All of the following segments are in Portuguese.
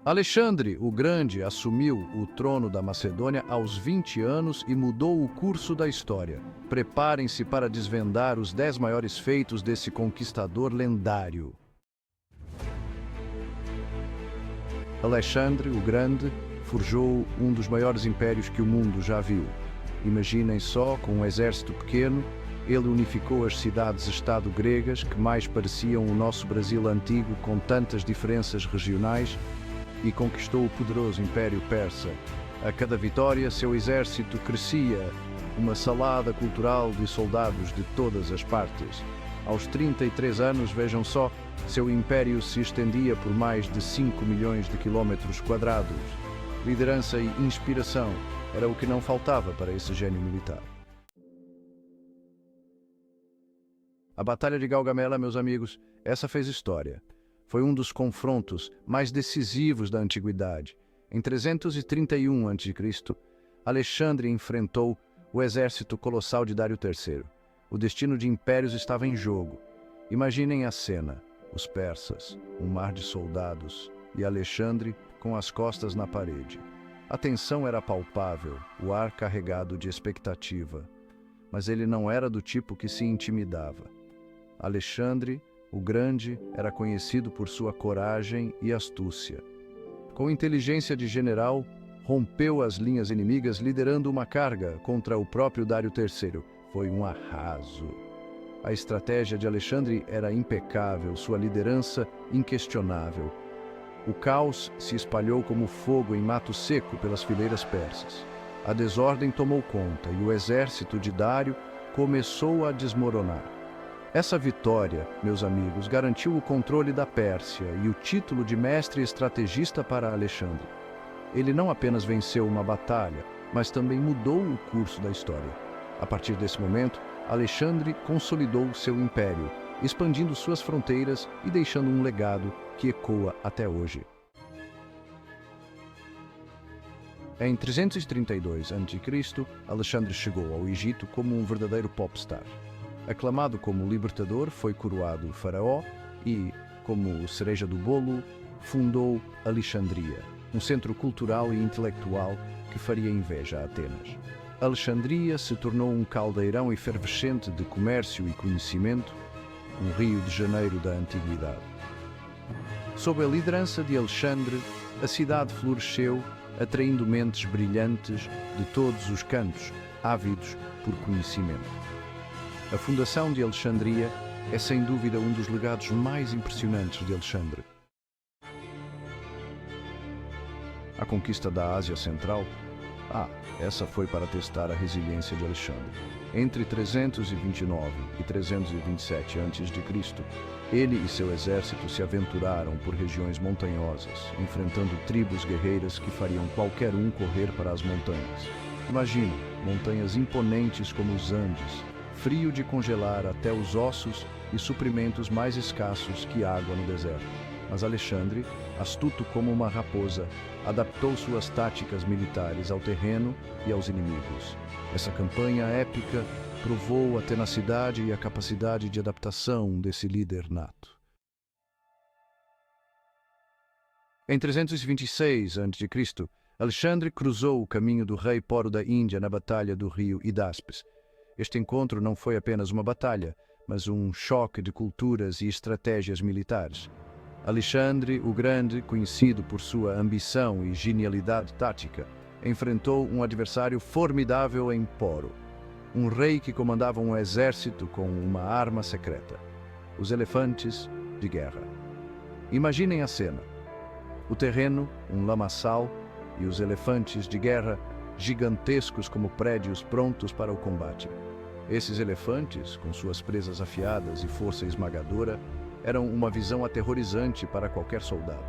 Alexandre o Grande assumiu o trono da Macedônia aos 20 anos e mudou o curso da história. Preparem-se para desvendar os 10 maiores feitos desse conquistador lendário. Alexandre o Grande forjou um dos maiores impérios que o mundo já viu. Imaginem só, com um exército pequeno, ele unificou as cidades-estado gregas que mais pareciam o nosso Brasil antigo, com tantas diferenças regionais, e conquistou o poderoso Império Persa. A cada vitória, seu exército crescia, uma salada cultural de soldados de todas as partes. Aos 33 anos, vejam só, seu império se estendia por mais de 5 milhões de quilômetros quadrados. Liderança e inspiração era o que não faltava para esse gênio militar. A Batalha de Gaugamela, meus amigos, essa fez história. Foi um dos confrontos mais decisivos da antiguidade. Em 331 a.C., Alexandre enfrentou o exército colossal de Dário III. O destino de impérios estava em jogo. Imaginem a cena: os persas, um mar de soldados, e Alexandre com as costas na parede. A tensão era palpável, o ar carregado de expectativa. Mas ele não era do tipo que se intimidava. Alexandre o Grande era conhecido por sua coragem e astúcia. Com inteligência de general, rompeu as linhas inimigas liderando uma carga contra o próprio Dário III. Foi um arraso. A estratégia de Alexandre era impecável, sua liderança inquestionável. O caos se espalhou como fogo em mato seco pelas fileiras persas. A desordem tomou conta e o exército de Dário começou a desmoronar. Essa vitória, meus amigos, garantiu o controle da Pérsia e o título de mestre estrategista para Alexandre. Ele não apenas venceu uma batalha, mas também mudou o curso da história. A partir desse momento, Alexandre consolidou seu império, expandindo suas fronteiras e deixando um legado que ecoa até hoje. Em 332 a.C., Alexandre chegou ao Egito como um verdadeiro popstar. Aclamado como libertador, foi coroado faraó e, como cereja do bolo, fundou Alexandria, um centro cultural e intelectual que faria inveja a Atenas. Alexandria se tornou um caldeirão efervescente de comércio e conhecimento, um Rio de Janeiro da antiguidade. Sob a liderança de Alexandre, a cidade floresceu, atraindo mentes brilhantes de todos os cantos, ávidos por conhecimento. A fundação de Alexandria é sem dúvida um dos legados mais impressionantes de Alexandre. A conquista da Ásia Central? Essa foi para testar a resiliência de Alexandre. Entre 329 e 327 a.C., ele e seu exército se aventuraram por regiões montanhosas, enfrentando tribos guerreiras que fariam qualquer um correr para as montanhas. Imagine, montanhas imponentes como os Andes, frio de congelar até os ossos e suprimentos mais escassos que água no deserto. Mas Alexandre, astuto como uma raposa, adaptou suas táticas militares ao terreno e aos inimigos. Essa campanha épica provou a tenacidade e a capacidade de adaptação desse líder nato. Em 326 a.C., Alexandre cruzou o caminho do rei Poro da Índia na Batalha do rio Hidáspes. Este encontro não foi apenas uma batalha, mas um choque de culturas e estratégias militares. Alexandre o Grande, conhecido por sua ambição e genialidade tática, enfrentou um adversário formidável em Poro, um rei que comandava um exército com uma arma secreta: os elefantes de guerra. Imaginem a cena: o terreno, um lamaçal, e os elefantes de guerra, gigantescos como prédios prontos para o combate. Esses elefantes, com suas presas afiadas e força esmagadora, eram uma visão aterrorizante para qualquer soldado.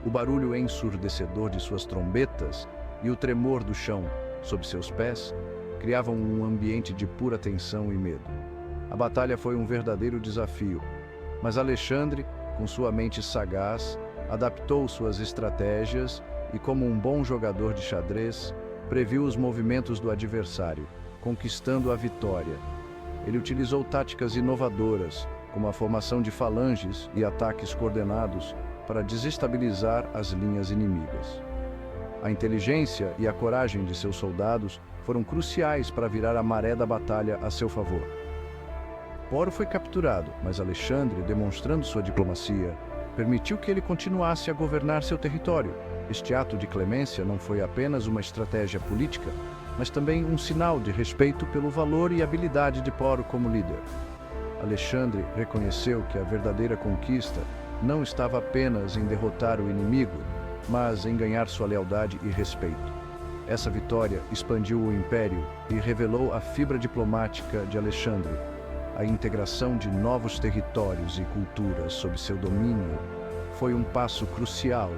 O barulho ensurdecedor de suas trombetas e o tremor do chão sob seus pés criavam um ambiente de pura tensão e medo. A batalha foi um verdadeiro desafio, mas Alexandre, com sua mente sagaz, adaptou suas estratégias e, como um bom jogador de xadrez, previu os movimentos do adversário, conquistando a vitória. Ele utilizou táticas inovadoras, como a formação de falanges e ataques coordenados, para desestabilizar as linhas inimigas. A inteligência e a coragem de seus soldados foram cruciais para virar a maré da batalha a seu favor. Poro foi capturado, mas Alexandre, demonstrando sua diplomacia, permitiu que ele continuasse a governar seu território. Este ato de clemência não foi apenas uma estratégia política, mas também um sinal de respeito pelo valor e habilidade de Poro como líder. Alexandre reconheceu que a verdadeira conquista não estava apenas em derrotar o inimigo, mas em ganhar sua lealdade e respeito. Essa vitória expandiu o império e revelou a fibra diplomática de Alexandre. A integração de novos territórios e culturas sob seu domínio foi um passo crucial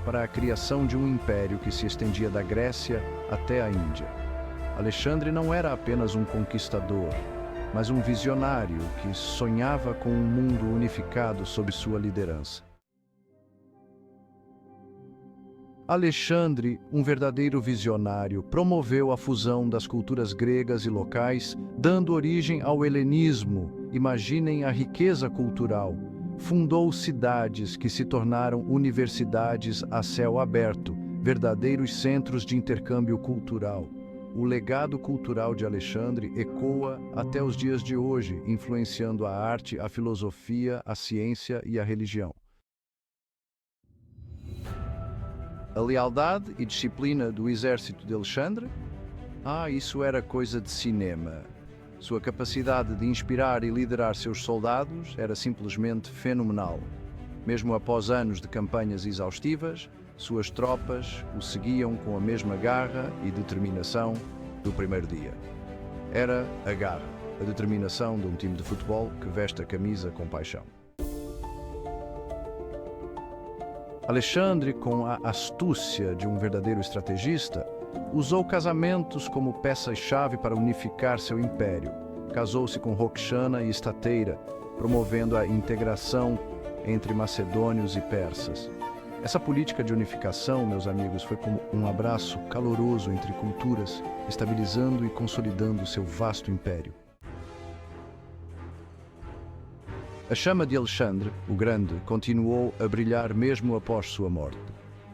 para a criação de um império que se estendia da Grécia até a Índia. Alexandre não era apenas um conquistador, mas um visionário que sonhava com um mundo unificado sob sua liderança. Alexandre, um verdadeiro visionário, promoveu a fusão das culturas gregas e locais, dando origem ao helenismo. Imaginem a riqueza cultural. Fundou cidades que se tornaram universidades a céu aberto, verdadeiros centros de intercâmbio cultural. O legado cultural de Alexandre ecoa até os dias de hoje, influenciando a arte, a filosofia, a ciência e a religião. A lealdade e disciplina do exército de Alexandre? Isso era coisa de cinema. Sua capacidade de inspirar e liderar seus soldados era simplesmente fenomenal. Mesmo após anos de campanhas exaustivas, suas tropas o seguiam com a mesma garra e determinação do primeiro dia. Era a garra, a determinação de um time de futebol que veste a camisa com paixão. Alexandre, com a astúcia de um verdadeiro estrategista, usou casamentos como peças-chave para unificar seu império. Casou-se com Roxana e Estateira, promovendo a integração entre macedônios e persas. Essa política de unificação, meus amigos, foi como um abraço caloroso entre culturas, estabilizando e consolidando seu vasto império. A chama de Alexandre, o Grande, continuou a brilhar mesmo após sua morte.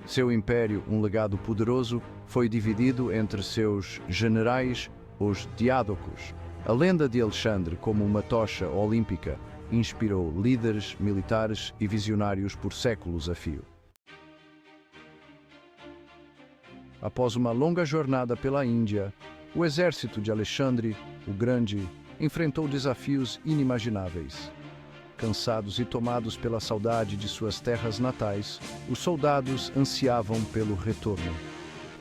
Seu império, um legado poderoso, foi dividido entre seus generais, os diádocos. A lenda de Alexandre como uma tocha olímpica inspirou líderes militares e visionários por séculos a fio. Após uma longa jornada pela Índia, o exército de Alexandre, o Grande, enfrentou desafios inimagináveis. Cansados e tomados pela saudade de suas terras natais, os soldados ansiavam pelo retorno.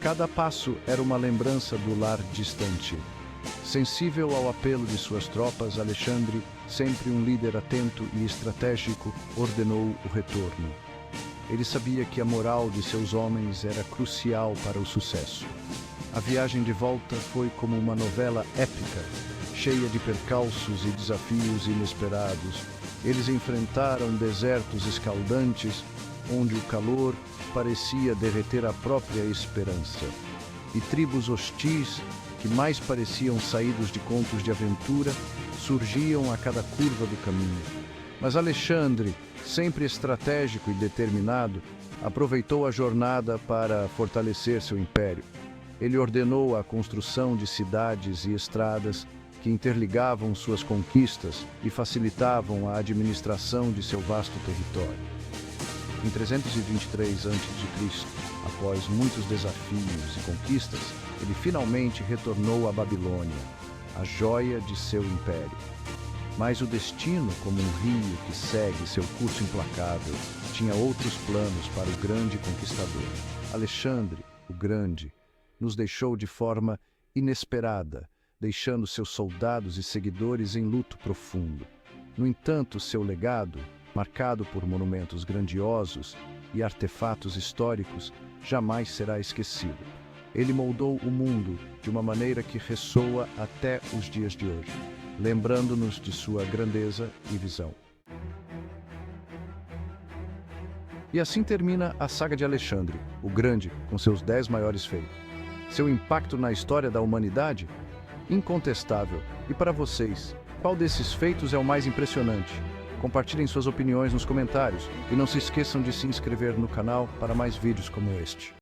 Cada passo era uma lembrança do lar distante. Sensível ao apelo de suas tropas, Alexandre, sempre um líder atento e estratégico, ordenou o retorno. Ele sabia que a moral de seus homens era crucial para o sucesso. A viagem de volta foi como uma novela épica, cheia de percalços e desafios inesperados. Eles enfrentaram desertos escaldantes, onde o calor parecia derreter a própria esperança, e tribos hostis, que mais pareciam saídos de contos de aventura, surgiam a cada curva do caminho. Mas Alexandre, sempre estratégico e determinado, aproveitou a jornada para fortalecer seu império. Ele ordenou a construção de cidades e estradas que interligavam suas conquistas e facilitavam a administração de seu vasto território. Em 323 a.C., após muitos desafios e conquistas, ele finalmente retornou à Babilônia, a joia de seu império. Mas o destino, como um rio que segue seu curso implacável, tinha outros planos para o grande conquistador. Alexandre, o Grande, nos deixou de forma inesperada, deixando seus soldados e seguidores em luto profundo. No entanto, seu legado, marcado por monumentos grandiosos e artefatos históricos, jamais será esquecido. Ele moldou o mundo de uma maneira que ressoa até os dias de hoje, lembrando-nos de sua grandeza e visão. E assim termina a saga de Alexandre, o Grande, com seus 10 maiores feitos. Seu impacto na história da humanidade? Incontestável. E para vocês, qual desses feitos é o mais impressionante? compartilhem suas opiniões nos comentários e não se esqueçam de se inscrever no canal para mais vídeos como este.